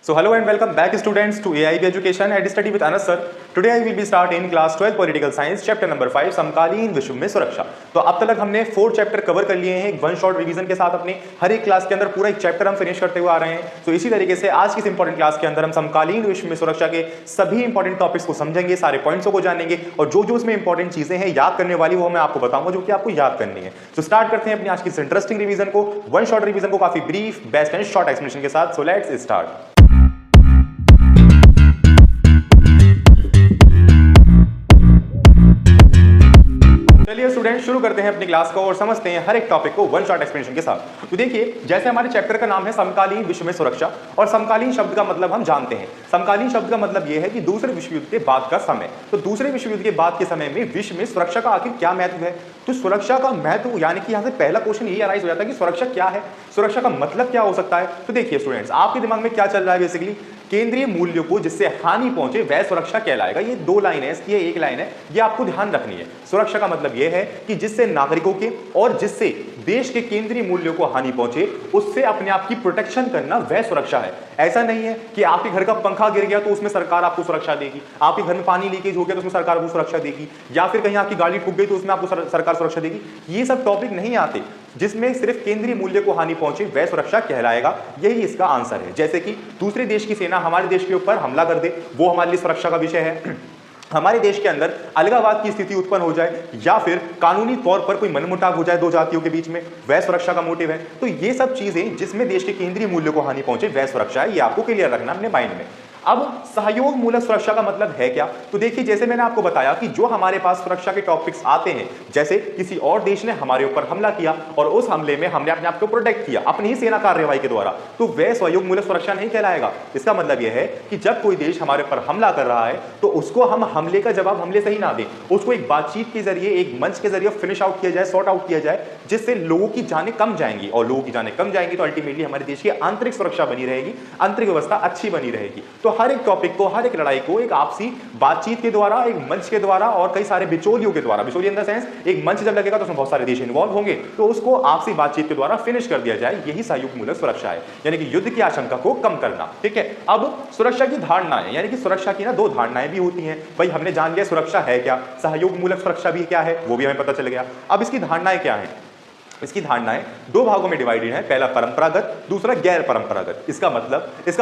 So hello and welcome back students to AIB Education and Study with Anas sir. Today I will be starting class 12 Political Science chapter number 5 समकालीन विश्व में सुरक्षा। तो अब तक हमने 4 चैप्टर कवर कर लिए हैं एक वन शॉट रिवीजन के साथ। अपने हर एक क्लास के अंदर पूरा एक चैप्टर हम फिनिश करते हुए आ रहे हैं। तो इसी तरीके से आज की इस इंपॉर्टेंट क्लास के अंदर हम समकालीन विश्व में सुरक्षा के सभी इंपॉर्टेंट टॉपिक्स को समझेंगे, सारे पॉइंट्सों को जानेंगे और जो जो उसमें इंपॉर्टेंट चीजें हैं याद करने वाली वो मैं आपको बताऊंगा जो कि आपको याद करनी है। तो स्टार्ट करते हैं अपनी आज की इस इंटरेस्टिंग रिवीजन को, वन शॉट रिवीजन को काफी brief, best and short explanation के साथ। So let's start. चलिए स्टूडेंट शुरू करते हैं अपनी क्लास को और समझते हैं हर एक टॉपिक को वन शॉट एक्सप्लेनेशन के साथ। तो देखिए, जैसे हमारे चैप्टर का नाम है समकालीन विश्व में सुरक्षा और समकालीन शब्द का मतलब हम जानते हैं। समकालीन शब्द का मतलब यह है कि दूसरे विश्व युद्ध के बाद का समय। तो दूसरे विश्व युद्ध के बाद के समय में विश्व में सुरक्षा का आखिर क्या महत्व है? तो सुरक्षा का महत्व यानी कि यहाँ से पहला क्वेश्चन यही अराइज हो जाता है कि सुरक्षा क्या है, सुरक्षा का मतलब क्या हो सकता है। तो देखिए स्टूडेंट्स, आपके दिमाग में क्या चल रहा है? बेसिकली केंद्रीय मूल्यों को जिससे हानि पहुंचे वह सुरक्षा कहलाएगा। ये दो लाइन है, इसकी एक लाइन है, ये आपको ध्यान रखनी है। सुरक्षा का मतलब यह है कि जिससे नागरिकों के और जिससे देश के केंद्रीय मूल्यों को हानि पहुंचे उससे अपने आप की प्रोटेक्शन करना वह सुरक्षा है। ऐसा नहीं है कि आपके घर का पंखा गिर गया तो उसमें सरकार आपको सुरक्षा देगी, आपके घर में पानी लीकेज हो गया तो उसमें सरकार आपको सुरक्षा देगी, या फिर कहीं आपकी गाड़ी ठुक गई तो उसमें आपको सरकार सुरक्षा देगी। ये सब टॉपिक नहीं आते। जिसमें सिर्फ केंद्रीय मूल्य को हानि पहुंचे वह सुरक्षा कहलाएगा, यही इसका आंसर है। जैसे कि दूसरे देश की सेना हमारे देश के ऊपर हमला कर दे, वो हमारे लिए सुरक्षा का विषय है। हमारे देश के अंदर अलगाववाद की स्थिति उत्पन्न हो जाए या फिर कानूनी तौर पर कोई मनमुटाव हो जाए दो जातियों के बीच में, वह सुरक्षा का मोटिव है। तो ये सब चीजें जिसमें देश के केंद्रीय मूल्यों को हानि पहुंचे वह सुरक्षा है, ये आपको क्लियर रखना अपने माइंड में। अब सहयोग मूलक सुरक्षा का मतलब है क्या? तो देखिए, जैसे मैंने आपको बताया कि जो हमारे पास सुरक्षा के टॉपिक्स आते हैं, जैसे किसी और देश ने हमारे ऊपर हमला किया और उस हमले में हमने अपने आप को प्रोटेक्ट किया अपनी ही सेना कार्यवाही के द्वारा, तो वह सहयोग मूलक सुरक्षा नहीं कहलाएगा। इसका मतलब यह है कि जब कोई देश हमारे ऊपर हमला कर रहा है तो उसको हम हमले का जवाब हमले से ही ना दें, उसको एक बातचीत के जरिए, एक मंच के जरिए फिनिश आउट किया जाए, सॉर्ट आउट किया जाए, जिससे लोगों की जानें कम जाएंगी। और लोगों की जानें कम जाएंगी तो अल्टीमेटली हमारे देश की आंतरिक सुरक्षा बनी रहेगी, आंतरिक व्यवस्था अच्छी बनी रहेगी। तो हर एक टॉपिक को, हर एक लड़ाई को एक आपसी बातचीत के द्वारा, एक मंच के द्वारा और कई सारे बिचौलियों के द्वारा, बिचौलिए इन द सेंस एक मंच जब लगेगा तो उसमें बहुत सारे देश इन्वॉल्व होंगे, तो उसको आपसी बातचीत के द्वारा फिनिश कर दिया जाए, यही सहयोग मूलक सुरक्षा है, यानी कि युद्ध की आशंका को कम करना। ठीक है, अब सुरक्षा की धारणाएं, यानी कि सुरक्षा की ना दो धारणाएं भी होती हैं। भाई हमने जान लिया सुरक्षा है क्या, सहयोग मूलक सुरक्षा भी क्या है वो भी हमें पता चल गया। अब इसकी धारणाएं क्या है? इसकी धारणाएं दो भागों में डिवाइडेड है, पहला परंपरागत, दूसरा गैर परंपरागत। इसका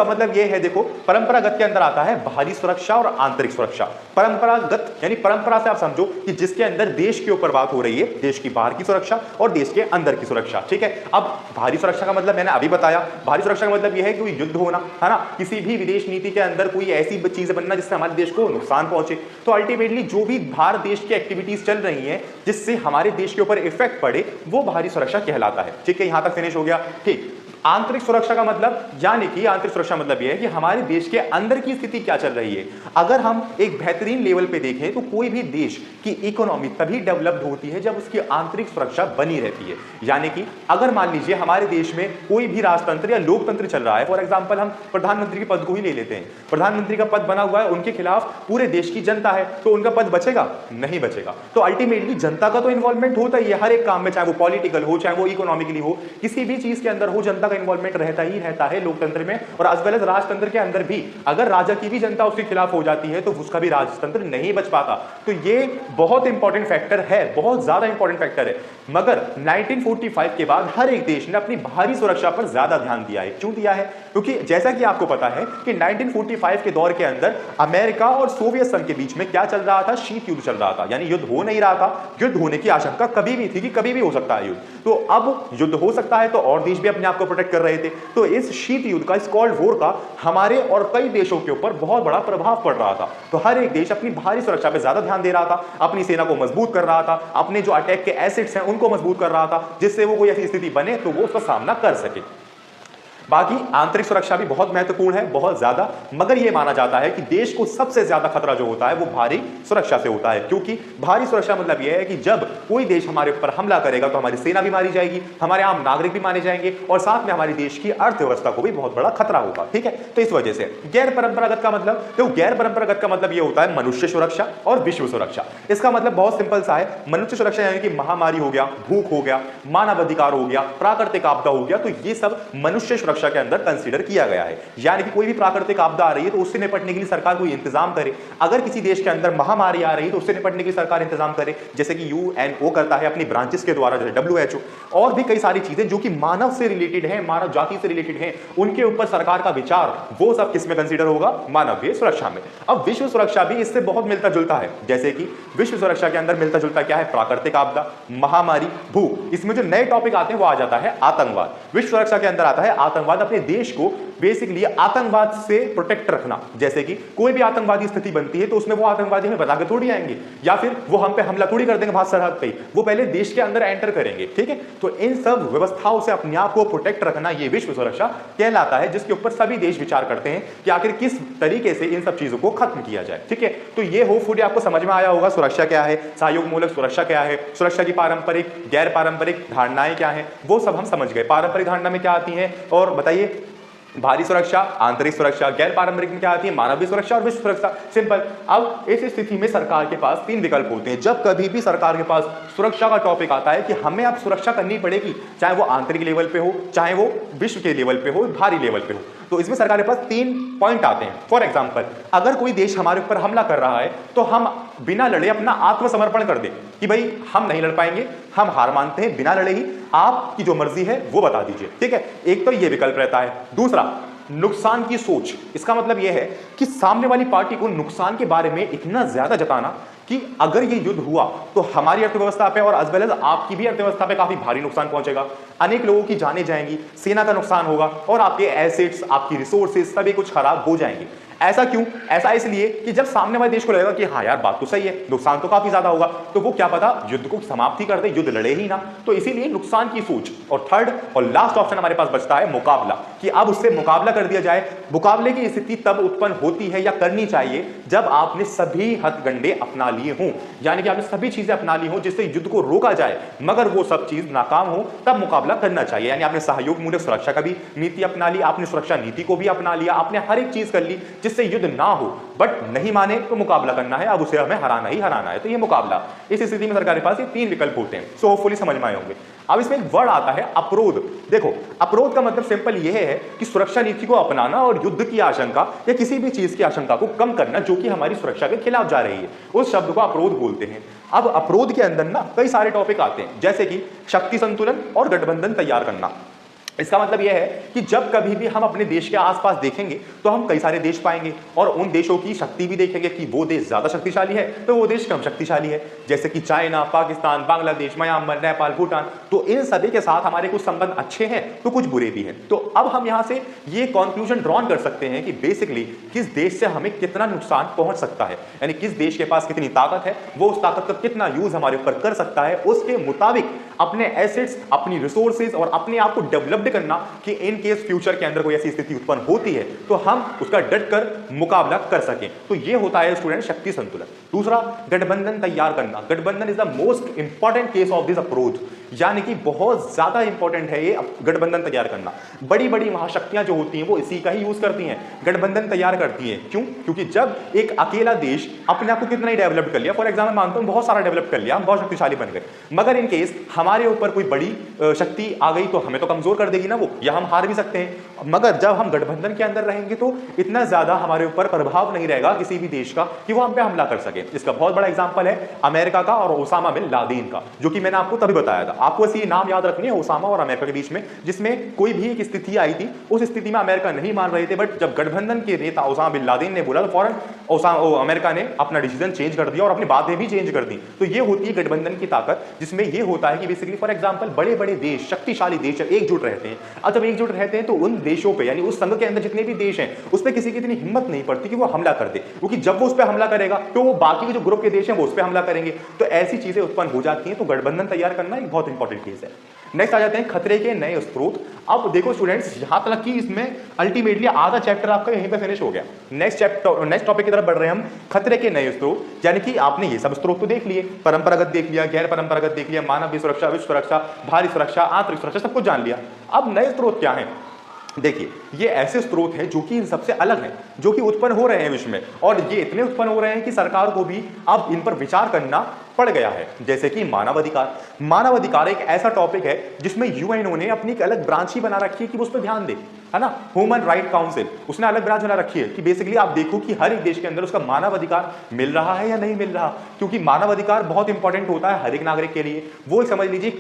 मतलब यह है, देखो, परंपरागत के अंदर आता है बाहरी सुरक्षा और आंतरिक सुरक्षा। परंपरागत यानी परंपरा से आप समझो कि जिसके अंदर देश के ऊपर बात हो रही है, देश की बाहर की सुरक्षा और देश के अंदर की सुरक्षा। ठीक है, अब बाहरी सुरक्षा का मतलब मैंने अभी बताया, बाहरी सुरक्षा का मतलब यह है कि कोई युद्ध होना, है ना, किसी भी विदेश नीति के अंदर कोई ऐसी चीज बनना जिससे हमारे देश को नुकसान पहुंचे। तो अल्टीमेटली जो भी भारत देश की एक्टिविटीज चल रही हैं जिससे हमारे देश के ऊपर इफेक्ट पड़े, वो बाहरी सुरक्षा कहलाता है। ठीक है, यहां तक फिनिश हो गया। ठीक, आंतरिक सुरक्षा का मतलब, यानी कि आंतरिक सुरक्षा मतलब यह है कि हमारे देश के अंदर की स्थिति क्या चल रही है। अगर हम एक बेहतरीन लेवल पे देखें तो कोई भी देश की इकोनॉमी तभी डेवलप्ड होती है जब उसकी आंतरिक सुरक्षा बनी रहती है। यानी कि अगर मान लीजिए हमारे देश में कोई भी राजतंत्र या लोकतंत्र चल रहा है, फॉर एग्जांपल हम प्रधानमंत्री के पद को ही ले लेते हैं, प्रधानमंत्री का पद बना हुआ है, उनके खिलाफ पूरे देश की जनता है, तो उनका पद बचेगा? नहीं बचेगा। तो अल्टीमेटली जनता का तो इन्वॉल्वमेंट होता ही है हर एक काम में, चाहे वो पॉलिटिकल हो, चाहे वो इकोनॉमिकली हो, किसी भी चीज के अंदर हो, जनता का इन्वॉल्वमेंट रहता ही रहता है लोकतंत्र में। और एज वेल एज राजतंत्र के अंदर भी अगर राजा की भी जनता उसके खिलाफ हो जाती है तो उसका भी राजतंत्र नहीं बच पाता। तो ये बहुत इंपॉर्टेंट फैक्टर है, बहुत ज्यादा इंपॉर्टेंट फैक्टर है। मगर 1945 के बाद हर एक देश ने अपनी बाहरी सुरक्षा पर ज्यादा ध्यान दिया है। क्यों दिया है? क्योंकि जैसा कि आपको पता है कि 1945 के दौर के अंदर अमेरिका और सोवियत संघ के बीच में क्या चल रहा था? शीत युद्ध चल रहा था, यानी युद्ध हो नहीं रहा था, युद्ध होने की आशंका कभी भी थी कि कभी भी हो सकता है युद्ध। तो अब युद्ध हो सकता है तो और देश भी अपने आप को प्रोटेक्ट कर रहे थे। तो इस शीत युद्ध का, इस कोल्ड वॉर का हमारे और कई देशों के ऊपर बहुत बड़ा प्रभाव पड़ रहा था। तो हर एक देश अपनी बाहरी सुरक्षा पे ज्यादा ध्यान दे रहा था, अपनी सेना को मजबूत कर रहा था, अपने जो अटैक के एसेट्स हैं उनको मजबूत कर रहा था, जिससे वो कोई ऐसी स्थिति बने तो वो उसका सामना कर सके। बाकी आंतरिक सुरक्षा भी बहुत महत्वपूर्ण है, बहुत ज्यादा। मगर यह माना जाता है कि देश को सबसे ज्यादा खतरा जो होता है वो भारी सुरक्षा से होता है, क्योंकि भारी सुरक्षा मतलब यह है कि जब कोई देश हमारे ऊपर हमला करेगा तो हमारी सेना भी मारी जाएगी, हमारे आम नागरिक भी मारे जाएंगे और साथ में हमारे देश की अर्थव्यवस्था को भी बहुत बड़ा खतरा होगा। ठीक है, तो इस वजह से गैर परंपरागत का मतलब, तो गैर परंपरागत का मतलब यह होता है मनुष्य सुरक्षा और विश्व सुरक्षा। इसका मतलब बहुत सिंपल सा है, मनुष्य सुरक्षा यानी कि महामारी हो गया, भूख हो गया, मानवाधिकार हो गया, प्राकृतिक आपदा हो गया, तो ये सब मनुष्य सुरक्षा सुरक्षा के अंदर कंसीडर किया गया है। यानी कि कोई भी प्राकृतिक आपदा आ रही है तो उससे निपटने के लिए सरकार कोई इंतजाम करे। अगर किसी देश के अंदर महामारी आ रही है तो उससे निपटने के लिए सरकार इंतजाम करे, जैसे कि यूएनओ करता है अपनी ब्रांचेस के द्वारा, जैसे WHO, और भी कई सारी चीजें जो कि मानव से रिलेटेड है, मानव जाति से रिलेटेड है, उनके ऊपर सरकार का विचार, वो सब किसमें कंसीडर होगा? मानवीय सुरक्षा में। अब विश्व सुरक्षा भी इससे बहुत मिलता जुलता है, जैसे कि विश्व सुरक्षा के अंदर मिलता जुलता क्या है? प्राकृतिक आपदा, महामारी, भू। इसमें जो नए टॉपिक आते हैं वो आ जाता है आतंकवाद। विश्व सुरक्षा के अंदर आता है आतंकवाद, अपने देश को बेसिकली आतंकवाद से प्रोटेक्ट रखना। जैसे कि कोई भी आतंकवादी स्थिति बनती है तो उसमें वो आतंकवादी हमें बता के थोड़ी आएंगे, या फिर वो हम पे हमला थोड़ी कर देंगे बाहर सरहद पे, वो पहले देश के अंदर एंटर करेंगे, ठीक है। तो इन सब व्यवस्थाओं से अपने आप को प्रोटेक्ट रखना ये विश्व सुरक्षा कहलाता है, जिसके ऊपर सभी देश विचार करते हैं कि आखिर किस तरीके से इन सब चीजों को खत्म किया जाए, ठीक है। तो ये होपफुली आपको समझ में आया होगा सुरक्षा क्या है, सहयोग मूलक सुरक्षा क्या है, सुरक्षा की पारंपरिक गैर पारंपरिक धारणाएं क्या हैं, वो सब हम समझ गए। पारंपरिक धारणा में क्या आती हैं और बताइए? बाहरी सुरक्षा, आंतरिक सुरक्षा। गैर पारंपरिक में क्या आती है? मानवीय सुरक्षा और विश्व सुरक्षा। सिंपल। अब इस स्थिति में सरकार के पास 3 विकल्प होते हैं। जब कभी भी सरकार के पास सुरक्षा का टॉपिक आता है कि हमें अब सुरक्षा करनी पड़ेगी, चाहे वो आंतरिक लेवल पे हो, चाहे वो विश्व के लेवल पे हो, भारी लेवल पे हो, तो इसमें सरकार के पास 3 पॉइंट आते हैं। फॉर एग्जाम्पल, अगर कोई देश हमारे ऊपर हमला कर रहा है तो हम बिना लड़े अपना आत्मसमर्पण कर दें कि भाई हम नहीं लड़ पाएंगे, हम हार मानते हैं, बिना लड़े ही आपकी जो मर्जी है वो बता दीजिए, ठीक है। एक तो ये विकल्प रहता है। दूसरा, नुकसान की सोच। इसका मतलब यह है कि सामने वाली पार्टी को नुकसान के बारे में इतना ज्यादा जताना कि अगर ये युद्ध हुआ तो हमारी अर्थव्यवस्था पे और एज वेल एज आपकी भी अर्थव्यवस्था पे काफी भारी नुकसान पहुंचेगा, अनेक लोगों की जानें जाएंगी, सेना का नुकसान होगा और आपके एसेट्स, आपकी रिसोर्सेज सभी कुछ खराब हो जाएंगे। ऐसा क्यों? ऐसा इसलिए कि जब सामने वाले देश को लगेगा कि हाँ यार बात तो सही है, नुकसान तो काफी ज्यादा होगा, तो वो क्या पता युद्ध को समाप्त ही कर दे, युद्ध लड़े ही ना। तो इसीलिए नुकसान की सोच। और थर्ड और लास्ट ऑप्शन हमारे पास बचता है मुकाबला, कि अब उससे मुकाबला कर दिया जाए। मुकाबले की स्थिति तब उत्पन्न होती है या करनी चाहिए जब आपने सभी हथकंडे अपना लिए हों, यानी कि आपने सभी चीजें अपना ली हों जिससे युद्ध को रोका जाए, मगर वो सब चीज नाकाम हो, तब मुकाबला करना चाहिए। यानी आपने सहयोग मूलक सुरक्षा का भी नीति अपना ली, आपने सुरक्षा नीति को भी अपना लिया, आपने हर एक चीज कर ली जिससे युद्ध ना हो, बट नहीं माने तो मुकाबला करना है, अब उसे हमें हराना ही हराना है। तो ये मुकाबला। इस स्थिति में सरकार के पास ये 3 विकल्प होते हैं। सो होपफुली समझ में आए होंगे। अब इसमें एक वर्ड आता है अवरोध। देखो, अवरोध का मतलब सिंपल यह है कि सुरक्षा नीति को अपनाना और युद्ध की आशंका या किसी भी चीज की आशंका को कम करना जो कि हमारी सुरक्षा के खिलाफ जा रही है, उस शब्द को अवरोध बोलते हैं। अब अवरोध के अंदर ना कई सारे टॉपिक आते हैं, जैसे कि शक्ति संतुलन और गठबंधन तैयार करना। इसका मतलब यह है कि जब कभी भी हम अपने देश के आसपास देखेंगे तो हम कई सारे देश पाएंगे और उन देशों की शक्ति भी देखेंगे कि वो देश ज्यादा शक्तिशाली है तो वो देश कम शक्तिशाली है, जैसे कि चाइना, पाकिस्तान, बांग्लादेश, म्यांमार, नेपाल, भूटान। तो इन सभी के साथ हमारे कुछ संबंध अच्छे हैं तो कुछ बुरे भी हैं। तो अब हम यहां से ये कंक्लूजन ड्रॉन कर सकते हैं कि बेसिकली किस देश से हमें कितना नुकसान पहुंच सकता है, यानी किस देश के पास कितनी ताकत है, वो उस ताकत का कितना यूज हमारे ऊपर कर सकता है, उसके मुताबिक अपने एसेट्स, अपनी रिसोर्सेज और अपने आप को डेवलप्ड करना कि इन केस फ्यूचर के अंदर कोई ऐसी स्थिति उत्पन्न होती है तो हम उसका डट कर मुकाबला कर सकें। तो ये होता है स्टूडेंट शक्ति संतुलन। दूसरा, गठबंधन तैयार करना। गठबंधन is the most important case of this approach, यानी कि बहुत ज्यादा इंपॉर्टेंट है ये गठबंधन तैयार करना। बड़ी बड़ी महाशक्तियां जो होती हैं वो इसी का ही यूज करती हैं, गठबंधन तैयार करती हैं। क्यों? क्योंकि जब एक अकेला देश अपने आप को कितना ही डेवलप कर लिया, फॉर एग्जाम्पल मानता हूं बहुत सारा डेवलप कर लिया, हम बहुत शक्तिशाली बन गए, मगर इन केस हमारे ऊपर कोई बड़ी शक्ति आ गई तो हमें तो कमजोर कर देगी ना वो, या हम हार भी सकते हैं। मगर जब हम गठबंधन के अंदर रहेंगे तो इतना ज्यादा हमारे ऊपर प्रभाव नहीं रहेगा किसी भी देश का कि वो हम पे हमला कर सके। इसका बहुत बड़ा एग्जांपल है अमेरिका का और ओसामा बिन लादेन का, जो कि मैंने आपको तभी बताया था। आपको ऐसी नाम याद रखनी है ओसामा और अमेरिका के बीच में, जिसमें कोई भी एक स्थिति आई थी, उस स्थिति में अमेरिका नहीं मान रहे थे, बट जब गठबंधन के नेता ओसामा बिन लादेन ने बोला तो फौरन अमेरिका ने अपना डिसीजन चेंज कर दिया और अपनी बातें भी चेंज कर दी। तो ये होती है गठबंधन की ताकत, जिसमें ये होता है कि बेसिकली फॉर एग्जांपल बड़े बड़े देश, शक्तिशाली देश जब एकजुट रहते हैं, अब जब एकजुट रहते हैं तो उन देशों पे, यानी उस संघ के अंदर जितने भी देश हैं उस पे किसी की इतनी हिम्मत नहीं पड़ती कि वो हमला कर दे, क्योंकि जब वो उस पे हमला करेगा तो वो बाकी के जो ग्रुप के देश हैं वो उस पे हमला करेंगे। तो ऐसी चीजें उत्पन्न हो जाती हैं। तो गठबंधन तैयार करना एक बहुत इंपॉर्टेंट केस है। नेक्स्ट आ जाते हैं खतरे के नए स्रोत। अब देखो स्टूडेंट्स, यहां तक कि इसमें अल्टीमेटली आधा चैप्टर आपका यहीं पे फिनिश हो गया। नेक्स्ट टॉपिक की तरफ बढ़ रहे हैं हम, खतरे के नए स्रोत। यानी कि आपने ये सब स्रोत तो देख लिए, परंपरागत देख लिया, गैर परंपरागत देख लिया, मानवीय सुरक्षा, विश्व सुरक्षा, भारी सुरक्षा, आंतरिक सुरक्षा, सब कुछ जान लिया। अब नए स्रोत क्या हैं? देखिए, ये ऐसे स्रोत हैं जो कि इन सबसे अलग हैं, जो कि उत्पन्न हो रहे हैं विश्व में, और ये इतने उत्पन्न हो रहे हैं कि सरकार को भी अब इन पर विचार करना पड़ गया है। जैसे कि मानवाधिकार। मानवाधिकार एक ऐसा टॉपिक है जिसमें यूएनओ ने अपनी एक अलग ब्रांच ही बना रखी है कि वो उस पर ध्यान दे। है ना। ह्यूमन राइट काउंसिल उसने अलग ब्रांच बना रखी है कि बेसिकली आप देखो कि हर एक देश के अंदर उसका मानव अधिकार मिल रहा है या नहीं मिल रहा, क्योंकि मानव अधिकार बहुत इंपॉर्टेंट होता है हर एक नागरिक के लिए। वो समझ लीजिए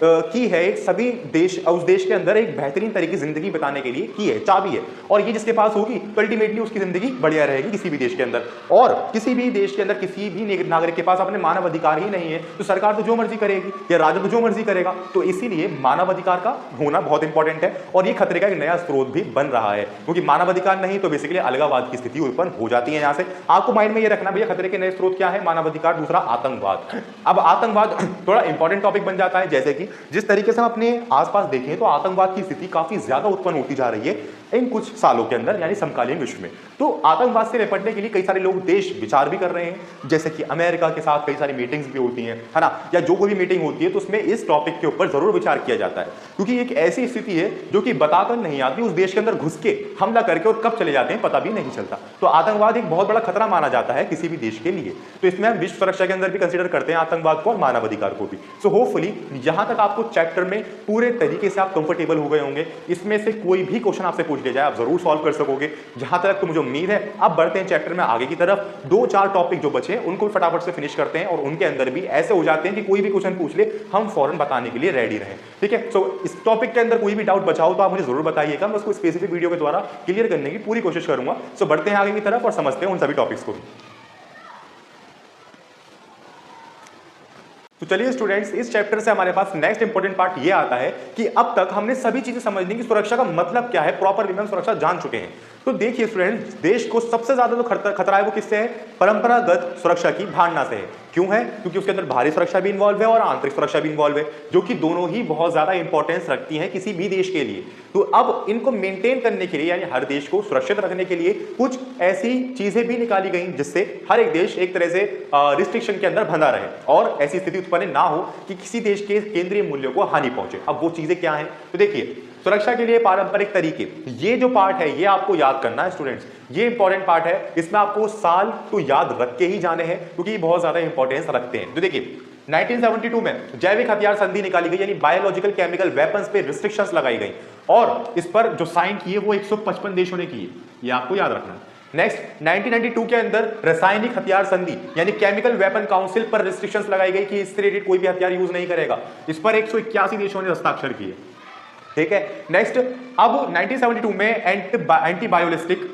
की है एक सभी देश, उस देश के अंदर एक बेहतरीन तरीके से जिंदगी बिताने के लिए की है, चाबी है, और ये जिसके पास होगी तो अल्टीमेटली उसकी जिंदगी बढ़िया रहेगी किसी भी देश के अंदर। और किसी भी देश के अंदर किसी भी नागरिक के पास अपने मानव अधिकार ही नहीं है तो सरकार तो जो मर्जी करेगी या राजा तो जो मर्जी करेगा। तो इसीलिए मानव अधिकार का होना बहुत इंपॉर्टेंट है और ये खतरे का एक नया स्रोत भी बन रहा है, क्योंकि मानव अधिकार नहीं तो बेसिकली अलगाववाद की स्थिति उत्पन्न हो जाती है। यहां से आपको माइंड में ये रखना भैया खतरे के नए स्रोत क्या है, मानव अधिकार, दूसरा आतंकवाद। अब आतंकवाद थोड़ा इंपॉर्टेंट टॉपिक बन जाता है, जैसे कि जिस तरीके से हम अपने आसपास देखें तो आतंकवाद की स्थिति काफी ज्यादा उत्पन्न होती जा रही है इन कुछ सालों के अंदर, यानी समकालीन विश्व में। तो आतंकवाद से निपटने के लिए कई सारे लोग देश विचार भी कर रहे हैं, जैसे कि अमेरिका के साथ कई सारी मीटिंग्स भी होती हैं, है ना, या जो कोई भी मीटिंग होती है तो उसमें इस टॉपिक के ऊपर जरूर विचार किया जाता है, क्योंकि एक ऐसी स्थिति है जो कि बताकर नहीं आती, उस देश के अंदर घुस के हमला करके और कब चले जाते हैं पता भी नहीं चलता। तो आतंकवाद एक बहुत बड़ा खतरा माना जाता है किसी भी देश के लिए, तो इसमें हम विश्व सुरक्षा के अंदर भी कंसीडर करते हैं आतंकवाद को और मानव अधिकार को भी। सो होपफुली यहां तक आपको चैप्टर में पूरे तरीके से आप कंफर्टेबल हो गए होंगे, इसमें से कोई भी क्वेश्चन आपसे पूछ लिया जाए आप जरूर सॉल्व कर सकोगे, जहां तक तो मुझे उम्मीद है। अब बढ़ते हैं चैप्टर में आगे की तरफ, 2-4 टॉपिक जो बचे उनको फटाफट से फिनिश करते हैं और उनके अंदर भी ऐसे हो जाते हैं कि कोई भी क्वेश्चन पूछ ले हम फौरन बताने के लिए रेडी रहें, ठीक है। सो इस टॉपिक के अंदर कोई भी डाउट बचा हो तो आप मुझे जरूर बताइएगा, मैं उसको स्पेसिफिक वीडियो के द्वारा क्लियर करने की पूरी कोशिश करूंगा। सो बढ़ते हैं आगे की तरफ और समझते हैं उन सभी टॉपिक्स को भी। तो चलिए स्टूडेंट्स, इस चैप्टर से हमारे पास नेक्स्ट इंपॉर्टेंट पार्ट ये आता है कि अब तक हमने सभी चीजें समझने की सुरक्षा का मतलब क्या है, प्रॉपर वे हम सुरक्षा जान चुके हैं। तो देखिए स्टूडेंट्स, देश को सबसे ज्यादा जो खतरा है वो किससे है, परंपरागत सुरक्षा की भावना से है। क्यों है, क्योंकि उसके अंदर बाहरी सुरक्षा भी इन्वॉल्व है और आंतरिक सुरक्षा भी इन्वॉल्व है, जो कि दोनों ही बहुत ज्यादा इंपॉर्टेंस रखती हैं किसी भी देश के लिए। तो अब इनको मेंटेन करने के लिए, यानी हर देश को सुरक्षित रखने के लिए कुछ ऐसी चीजें भी निकाली गई जिससे हर एक देश एक तरह से रिस्ट्रिक्शन के अंदर बंधा रहे और ऐसी स्थिति उत्पन्न ना हो कि किसी देश के केंद्रीय मूल्यों को हानि पहुंचे। अब वो चीजें क्या है, तो देखिए सुरक्षा के लिए पारंपरिक तरीके, ये जो पार्ट है ये आपको याद करना है स्टूडेंट्स, ये इंपॉर्टेंट पार्ट है, इसमें आपको साल तो याद रख के ही जाने हैं क्योंकि ये बहुत ज्यादा इंपॉर्टेंस रखते हैं। तो देखिए 1972 में जैविक हथियार संधि निकाली गई, यानी बायोलॉजिकल केमिकल वेपन्स पे रिस्ट्रिक्शंस लगाई गई और इस पर जो साइन किए वो 155 देशों ने किए, ये आपको याद रखना है। नेक्स्ट 1992 के अंदर रासायनिक हथियार संधि यानी केमिकल वेपन काउंसिल पर रिस्ट्रिक्शंस लगाई गई कि इससे रिलेटेड कोई भी हथियार यूज नहीं करेगा, इस पर 181 देशों ने हस्ताक्षर किए, ठीक है। नेक्स्ट अब 1972 में एंटी बायोलिस्टिक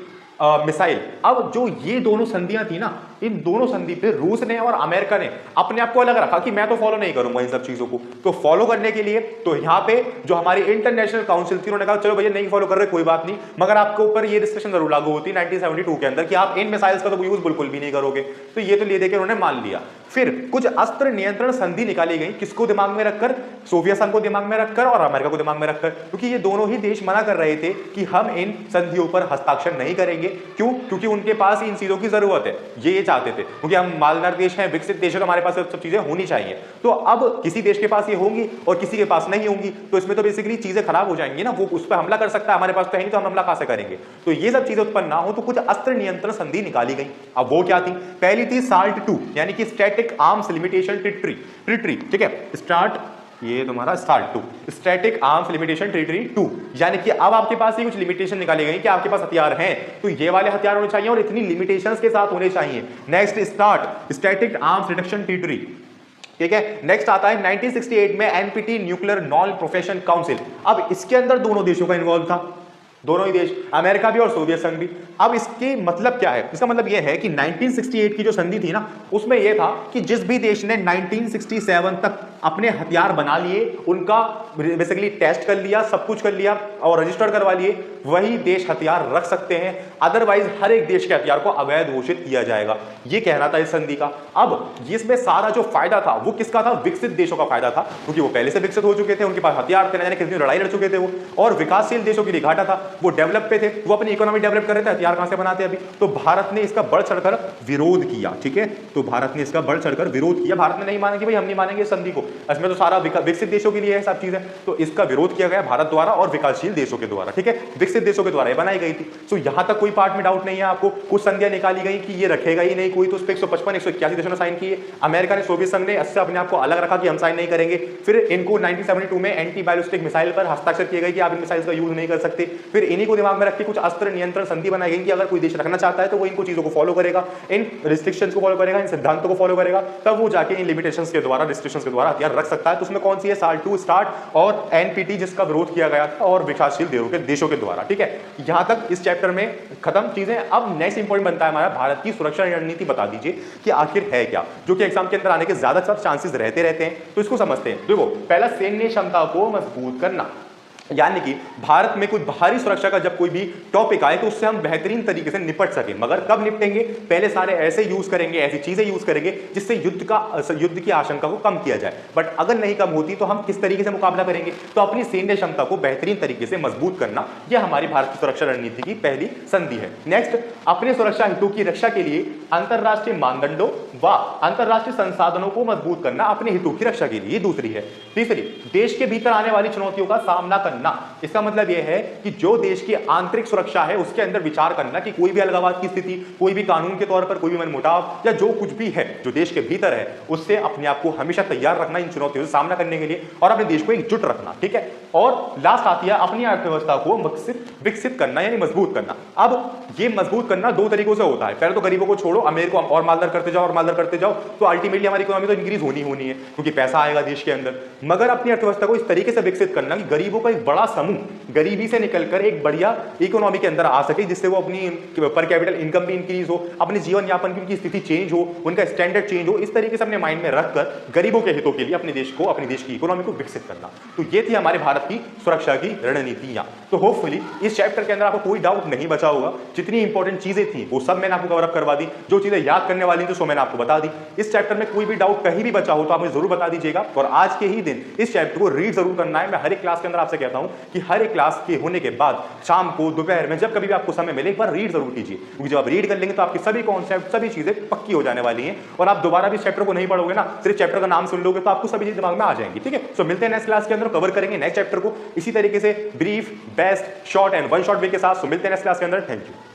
मिसाइल, अब जो ये दोनों संधियां थी ना, इन दोनों संधि पे रूस ने और अमेरिका ने अपने आप को अलग रखा कि मैं तो फॉलो नहीं करूंगा इन सब चीजों को। तो फॉलो करने के लिए तो यहाँ पे जो हमारी इंटरनेशनल काउंसिल थी उन्होंने कहा चलो भैया नहीं फॉलो कर रहे कोई बात नहीं, मगर आपके ऊपर ये रिस्ट्रिक्शन जरूर लागू होती 1972 के अंदर कि आप इन मिसाइल्स का तो यूज बिल्कुल भी नहीं करोगे। तो ये तो ले देकर उन्होंने मान लिया। फिर कुछ अस्त्र नियंत्रण संधि निकाली गई, किसको दिमाग में रखकर, सोवियत संघ को दिमाग में रखकर और अमेरिका को दिमाग में रखकर, क्योंकि ये दोनों ही देश मना कर रहे थे कि हम इन संधियों पर हस्ताक्षर नहीं करेंगे। क्यों, क्योंकि उनके पास इन चीजों की जरूरत है, ये चाहते थे, क्योंकि हम मालदार देश हैं, विकसित देश है, तो हमारे पास सब चीजें होनी चाहिए। तो अब किसी देश के पास ये होंगी और किसी के पास नहीं होंगी, तो इसमें तो बेसिकली चीजें खराब हो जाएंगी ना, वो उस पर हमला कर सकता है, हमारे पास तो है नहीं, तो हम हमला कहां से करेंगे। तो ये सब चीजें उत्पन्न ना हो तो कुछ अस्त्र नियंत्रण संधि निकाली गई। अब वो क्या थी, पहली थी SALT II यानी कि स्टैटिक आर्म्स लिमिटेशन ट्रीटी, ठीक है, ये तुम्हारा SALT II, static arms limitation treaty 2, यानी कि अब आपके पास ये कुछ लिमिटेशन निकाली गई कि आपके पास हथियार हैं तो ये वाले हथियार होने चाहिए और इतनी लिमिटेशंस के साथ होने चाहिए। Next static arms reduction treaty, ठीक है। नेक्स्ट आता है 1968 में NPT nuclear non profession council. अब इसके अंदर दोनों देशों का इन्वॉल्व था, दोनों ही देश, अमेरिका भी और सोवियत संघ भी। अब इसके मतलब क्या है, इसका मतलब यह है कि 1968 की जो संधि थी ना, उसमें यह था कि जिस भी देश ने 1967 तक अपने हथियार बना लिए, उनका बेसिकली टेस्ट कर लिया, सब कुछ कर लिया और रजिस्टर करवा लिए, वही देश हथियार रख सकते हैं, अदरवाइज हर एक देश के हथियार को अवैध घोषित किया जाएगा। ये कहना था इस संधि का। अब इसमें सारा जो फायदा था वो किसका था, विकसित देशों का फायदा था, क्योंकि वो पहले से विकसित हो चुके थे, उनके पास हथियार थे, न जाने कितनी लड़ाई लड़ चुके थे वो, और विकासशील देशों के लिए घाटा था, वो डेवलप पे थे, वो अपनी इकोनॉमी डेवलप कर रहे थे, हथियार कहां से बनाते अभी। तो भारत ने इसका बढ़ चढ़कर विरोध किया, ठीक है, तो भारत ने इसका बढ़ चढ़कर विरोध किया, भारत ने नहीं माना कि भाई हम नहीं मानेंगे इस संधि को, इसमें तो सारा विकसित देशों के लिए है सब चीजें, तो इसका विरोध किया गया भारत द्वारा और विकासशील देशों के द्वारा, ठीक है, विकसित देशों के द्वारा ये बनाई गई थी। तो यहां तक कोई पार्ट में डाउट नहीं है आपको। कुछ संधियां निकाली गई कि ये रखेगा ही नहीं कोई, तो उस पर 155 181 देशों ने साइन किए। अमेरिका ने, सोवियत संघ ने इससे अपने आप को अलग रखा कि हम साइन नहीं करेंगे। फिर इनको 1972 में एंटी बैलिस्टिक मिसाइल पर हस्ताक्षर किए गए कि आप इन मिसाइल का यूज नहीं कर सकते। फिर इन्हीं को दिमाग में रख के कुछ अस्त्र नियंत्रण संधि बनाई गई कि अगर कोई देश रखना चाहता है तो वो इनको चीजों को फॉलो करेगा, इन रिस्ट्रिक्शंस को फॉलो करेगा, इन सिद्धांतों को फॉलो करेगा, तब वो जाके इन लिमिटेशंस के द्वारा, रिस्ट्रिक्शंस के द्वारा हथियार रख सकता है। तो उसमें कौन सी है, SALT II स्टार्ट और NPT जिसका विरोध किया गया था और विकासशील देशों के द्वारा, ठीक है। यहां तक इस चैप्टर में खत्म चीजें। अब नेक्स्ट इंपॉर्टेंट बनता है हमारा भारत की सुरक्षा रणनीति। बता दीजिए कि आखिर है क्या, जो कि एग्जाम के अंदर आने के ज्यादातर चांसेस रहते हैं। तो इसको समझते हैं। देखो, पहला सैन्य क्षमता को मजबूत करना, यानी कि भारत में कोई बाहरी सुरक्षा का जब कोई भी टॉपिक आए तो उससे हम बेहतरीन तरीके से निपट सकें। मगर कब निपटेंगे, पहले सारे ऐसे यूज करेंगे, ऐसी चीजें यूज करेंगे जिससे युद्ध की आशंका को कम किया जाए। बट अगर नहीं कम होती तो हम किस तरीके से मुकाबला करेंगे, तो अपनी सैन्य क्षमता को बेहतरीन तरीके से मजबूत करना, यह हमारी भारत की सुरक्षा रणनीति की पहली संधि है। नेक्स्ट, अपने सुरक्षा हितों की रक्षा के लिए अंतरराष्ट्रीय मानदंडों व अंतरराष्ट्रीय संसाधनों को मजबूत करना, अपने हितों की रक्षा के लिए, दूसरी है। तीसरी, देश के भीतर आने वाली चुनौतियों का सामना करना। इसका मतलब यह है कि जो देश की आंतरिक सुरक्षा है उसके अंदर विचार करना कि कोई भी अलगाववाद की स्थिति, कोई भी कानून के तौर पर कोई भी मनमुटाव या जो कुछ भी है जो देश के भीतर है, उससे अपने आप को हमेशा तैयार रखना इन चुनौतियों से सामना करने के लिए, और अपने देश को एकजुट रखना, ठीक है। और लास्ट आती है अपनी अर्थव्यवस्था को विकसित करना, यानी मजबूत करना। अब ये मजबूत करना दो तरीकों से होता है। पहले तो गरीबों को छोड़ो, अमीर को और मालदार करते जाओ और मालदार करते जाओ, तो अल्टीमेटली हमारी इकोनॉमी तो इंक्रीज होनी है क्योंकि पैसा आएगा देश के अंदर। मगर अपनी अर्थव्यवस्था को इस तरीके से विकसित करना कि गरीबों का एक बड़ा समूह गरीबी से निकलकर एक बढ़िया इकोनॉमी के अंदर आ सके, जिससे वो अपनी पर कैपिटल इनकम भी इंक्रीज हो, अपने जीवन यापन की उनकी स्थिति चेंज हो, उनका स्टैंडर्ड चेंज हो। इस तरीके से अपने माइंड में रखकर गरीबों के हितों के लिए अपने देश को, अपनी देश की इकोनॉमी को विकसित करना। तो ये थी हमारे भारत की सुरक्षा की रणनीतियां। तो होपफुली इस चैप्टर के अंदर आपको कोई डाउट नहीं बचा होगा। जितनी इंपॉर्टेंट चीजें थी वो सब मैंने आपको कवर अप करवा दी, जो चीजें याद करने वाली थी सो मैंने आपको बता दी। इस चैप्टर में कोई भी डाउट कहीं भी बचा हो तो आप मुझे जरूर बता दीजिएगा। और आज के ही दिन इस चैप्टर को रीड जरूर करना है। मैं हर एक क्लास के अंदर आपसे कहता हूं कि हर एक क्लास के होने के बाद शाम को, दोपहर में, जब कभी भी आपको समय मिले एक बार रीड जरूर कीजिए, क्योंकि जब आप रीड कर लेंगे तो आपकी सभी कॉन्सेप्ट, सभी चीजें पक्की हो जाने वाली हैं। और आप दोबारा भी चैप्टर को नहीं पढ़ोगे ना, सिर्फ चैप्टर का नाम सुन लोगे तो आपको सभी चीजें दिमाग में आ जाएंगी, ठीक है। सो मिलते हैं नेक्स्ट क्लास के अंदर, कवर करेंगे नेक्स्ट चैप्टर को इसी तरीके से brief, best, short and one shot way के साथ। सो मिलते हैं नेक्स्ट क्लास के अंदर। Thank you.